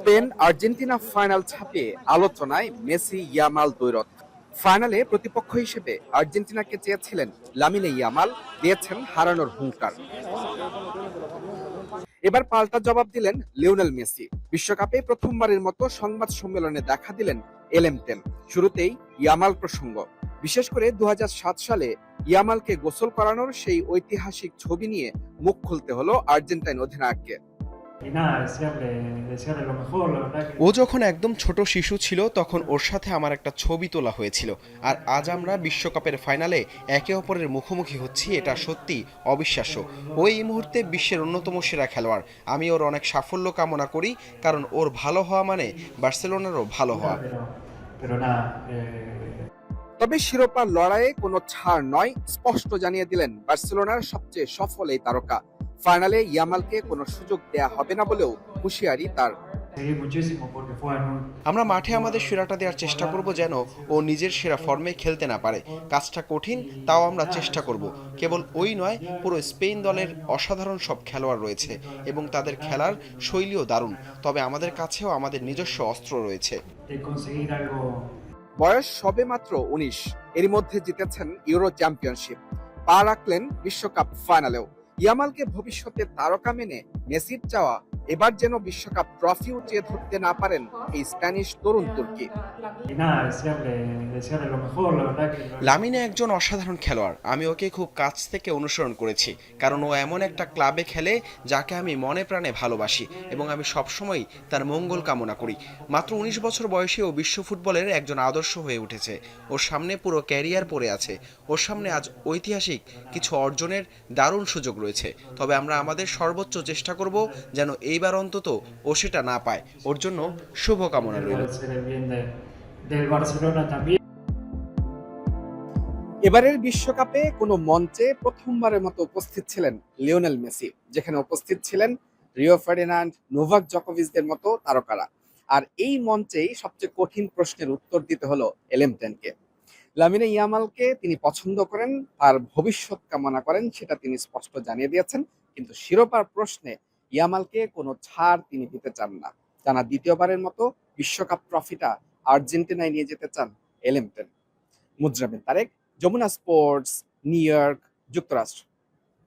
Spain Argentina final ছাপিয়ে আলোচনায় Messi Yamal দ্বৈরথ। ফাইনালে প্রতিপক্ষ হিসেবে আর্জেন্টিনাকে চেয়েছিলেন লামিনে ইয়ামাল, দিয়েছেন হারানোর হুঙ্কার। এবার পাল্টা জবাব দিলেন লিওনেল মেসি। বিশ্বকাপে প্রথমবারের মতো সংবাদ সম্মেলনে দেখা দিলেন এলএম10। শুরুতেই ইয়ামাল প্রসঙ্গ, বিশেষ করে 2007 সালে ইয়ামালকে গোসল করানোর সেই ঐতিহাসিক ছবি নিয়ে মুখ খুলতে হলো আর্জেন্টাইন অধিনায়ককে। ও যখন একদম ছোট শিশু ছিল তখন ওর সাথে আমার একটা ছবি তোলা হয়েছিল। আর আজ আমরা বিশ্বকাপের ফাইনালে একে অপরের মুখোমুখি হচ্ছি, এটা সত্যি অবিশ্বাস্য। ও এই মুহূর্তে বিশ্বের অন্যতম সেরা খেলোয়াড়। আমি ওর অনেক সাফল্য কামনা করি, কারণ ওর ভালো হওয়া মানে বার্সেলোনারও ভালো হওয়া। তবে শিরোপার লড়াইয়ে কোনো ছাড় নয়, স্পষ্ট জানিয়ে দিলেন বার্সেলোনার সবচেয়ে সফল এই তারকা। ফাইনালে ইয়ামালকে কোনো সুযোগ দেয়া হবে না বলেও হুঁশিয়ারি তার। আমরা মাঠে আমাদের সেরাটা দেওয়ার চেষ্টা করব, যেন ও নিজের সেরা ফর্মে খেলতে না পারে। কাজটা কঠিন, তাও আমরা চেষ্টা করব। কেবল ওই নয়, পুরো স্পেন দলের অসাধারণ সব খেলোয়াড় রয়েছে এবং তাদের খেলার শৈলীও দারুণ। তবে আমাদের কাছেও আমাদের নিজস্ব অস্ত্র রয়েছে। বয়স সবে মাত্র 19, এরই মধ্যে জিতেছেন ইউরো চ্যাম্পিয়নশিপ, পা রাখলেন বিশ্বকাপ ফাইনালেও। ইয়ামালকে ভবিষ্যতে তারকা মেনে মেসির চাওয়া, এবার যেন বিশ্বকাপ ট্রফি উঠিয়ে ধরতে না পারেন এই স্প্যানিশ তরুণ তুর্কি। লামিনে একজন অসাধারণ খেলোয়াড়। আমি ওকে খুব কাছ থেকে অনুসরণ করেছি, কারণ ও এমন একটা ক্লাবে খেলে যাকে আমি মনে প্রাণে ভালোবাসি এবং আমি সবসময় তার মঙ্গল কামনা করি। মাত্র 19 বছর বয়সে ও বিশ্ব ফুটবলের একজন আদর্শ হয়ে উঠেছে। ওর সামনে পুরো ক্যারিয়ার পড়ে আছে। ওর সামনে আজ ঐতিহাসিক কিছু অর্জনের দারুণ সুযোগ রয়েছে। তবে আমরা আমাদের সর্বোচ্চ চেষ্টা করব যেন এইবার অন্তত ও সেটা না পায়। ওর জন্য শুভকামনা রইল। এবারের বিশ্বকাপে কোনো মঞ্চে প্রথমবারের মতো উপস্থিত ছিলেন লিওনেল মেসি, যেখানে উপস্থিত ছিলেন রিও ফার্ডিনান্ড, নোভাক জকোভিচদের মতো তারকারা। আর এই মঞ্চেই সবচেয়ে কঠিন প্রশ্নের উত্তর দিতে হলো এলএম10কে। লামিনে ইয়ামালকে তিনি পছন্দ করেন, তার ভবিষ্যৎ কামনা করেন, সেটা তিনি স্পষ্ট জানিয়ে দিয়েছেন। কিন্তু শিরোপার প্রশ্নে ইয়ামালকে কোনো ছাড় তিনি দিতে চান না। টানা দ্বিতীয়বারের মতো বিশ্বকাপ ট্রফিটা আর্জেন্টিনায় নিয়ে যেতে চান এলএম10। Mujrabin Tarek, Jamuna sports, New York, যুক্তরাষ্ট্র।